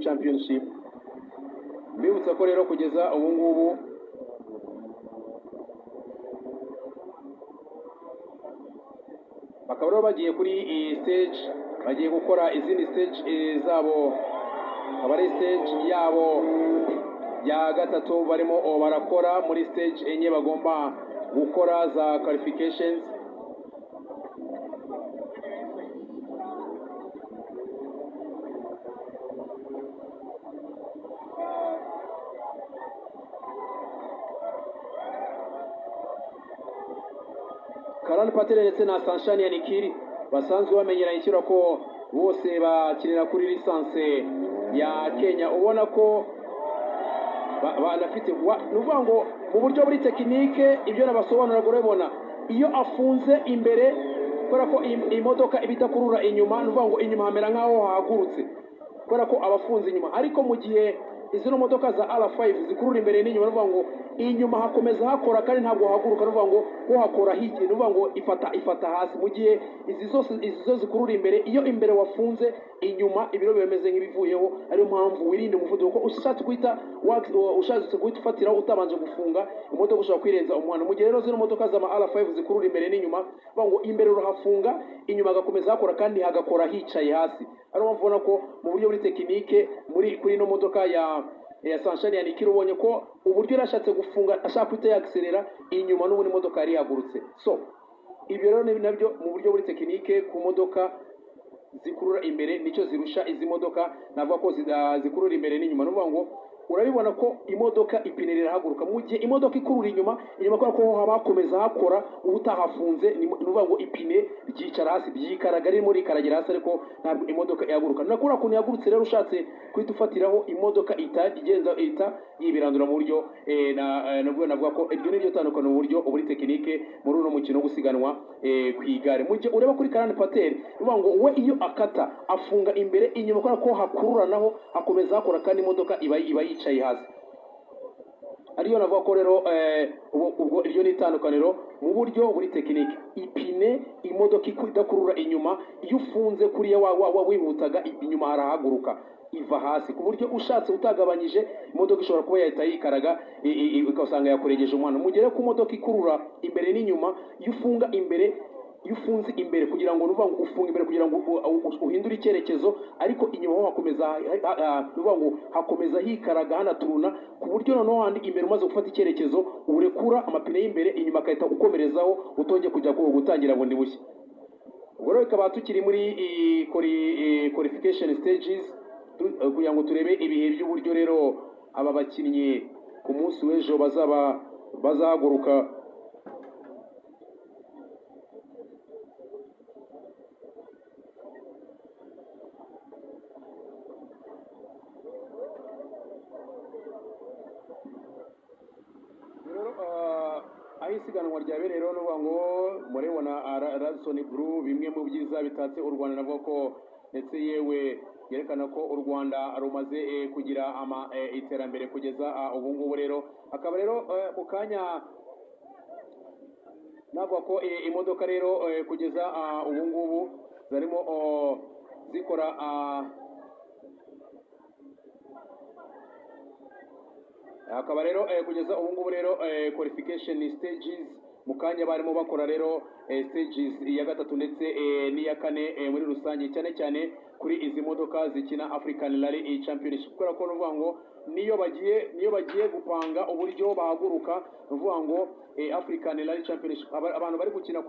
Championship. Mbibutsa ko rero kugeza ubu ngubu bakaba rero bagiye kuri iyi stage, bagiye gukora izindi stage zabo, akaba ari stage yabo ya gatatu barimo barakora. Muri stage enye bagomba gukora za qualifications. Karan Patel ndetse na Sanshani ya Nikiri basanzwe bamenyera ishyura ko bose bakinira kuri lisanse ya Kenya. Ubona ko banafite nuvuga ngo mu buryo buri tekinike ibyo nabasobanura gurebona iyo afunze imbere kubera ko imodoka ibitakurura inyuma, nuvuga ngo inyuma hamera nkaho hahagurutse kubera ko abafunze inyuma, ariko mu gihe izo modoka za R5 zikurura imbere n'inyuma, nuvuga ngo inyuma hakomeza hakora kandi ntabwo haguruka, nuvuga ngo ko hakora hiki, nuvuga ngo ifata hasi. Mu gihe izi zo zikurura imbere, iyo imbere wafunze inyuma ibiro bimeze nk'ibivuyeho, ariyo mpamvu wirinde umuvuduko. Ushatse guhita ufatiraho utabanje gufunga imodoka ushobora kwirenza umuhanda. Mu gihe rero zino modoka za R5 zikurura imbere n'inyuma, nuvuga ngo imbere urahafunga, inyuma agakomeza hakora kandi hagakora hicaye hasi. Ariyo mpamvu ubona ko mu buryo buri tekinike kuri ino modoka ya Sanshani ya Nikiri ubonye ko uburyo yarashatse gufunga ashaka kwita yakselera inyuma n'ubundi modoka yari yagurutse. So ibyo rero nabyo mu buryo buri tekinike ku modoka zikurura imbere nicyo zirusha izi modoka, navuga ko zikurura imbere n'inyuma. Nuvuga ngo urabibona ko imodoka ipine rirahaguruka, mu gihe imodoka ikurura inyuma kubera ko haba hakomeza hakora ubutahafunze, nuvuga ngo ipine ryicara hasi, ryikaraga ririmo rikaragira hasi, ariko ntabwo imodoka yaguruka. Nakora kuntu yagurutse rero ushatse kwita ufatiraho imodoka igenza yibirandura mu buryo navuga ko iryo niryo tandukano mu buryo buri tekinike muri uno mukino wo gusiganwa ku igare. Mu gihe ureba kuri Karan Patel, nuvuga ngo we iyo akata afunga imbere, inyuma kubera ko hakururanaho hakomeza hakora kandi imodoka iba yicaye hasi. Ariyo navuga ko rero ubwo iryo ni itandukaniro mu buryo buri tekinike. Ipine imodoka idakurura inyuma, iyo ufunze kuriya wihutaga inyuma harahaguruka, iva hasi ku buryo ushatse utagabanyije imodoka ishobora kuba yahita yikaraga ikasanga yakuregeje umuhanda. Mu gihe ku modoka ikurura imbere n'inyuma, iyo ufunze imbere kugira ngo nuvuga ngo ufunga imbere kugira ngo uhindure icyerekezo, ariko inyuma ho nuvuga ngo hakomeza hikaraga hanaturuna, ku buryo noneho handi imbere umaze gufata icyerekezo urekura amapine y'imbere, inyuma akahita ukomerezaho utongeye kujya gutangira ngo ndi bushya. Ubwo rero bikaba tukiri muri qualification stages kugira ngo turebe ibihe by'uburyo rero aba bakinnyi ku munsi w'ejo bazahaguruka. Aho isiganwa ryabereye rero nuvuga ngo murabona Radisson Blu, bimwe mu byiza bitatse u Rwanda, navuga ko ndetse yewe yerekana ko u Rwanda rumaze kugira iterambere kugeza ubu ngubu. Rero akaba rero mu kanya navuga ko imodoka rero kugeza ubu ngubu zarimo zikora akaba rero kugeza ubu ngubu rero qualification stages mu kanya barimo bakora rero stages ya gatatu ndetse n'iya kane muri rusange, cyane cyane kuri izi modoka zikina African Rally Championship, kubera ko nuvuga ngo niyo bagiye gupanga uburyo bahaguruka, nuvuga ngo African Rally Championship abantu bari gukina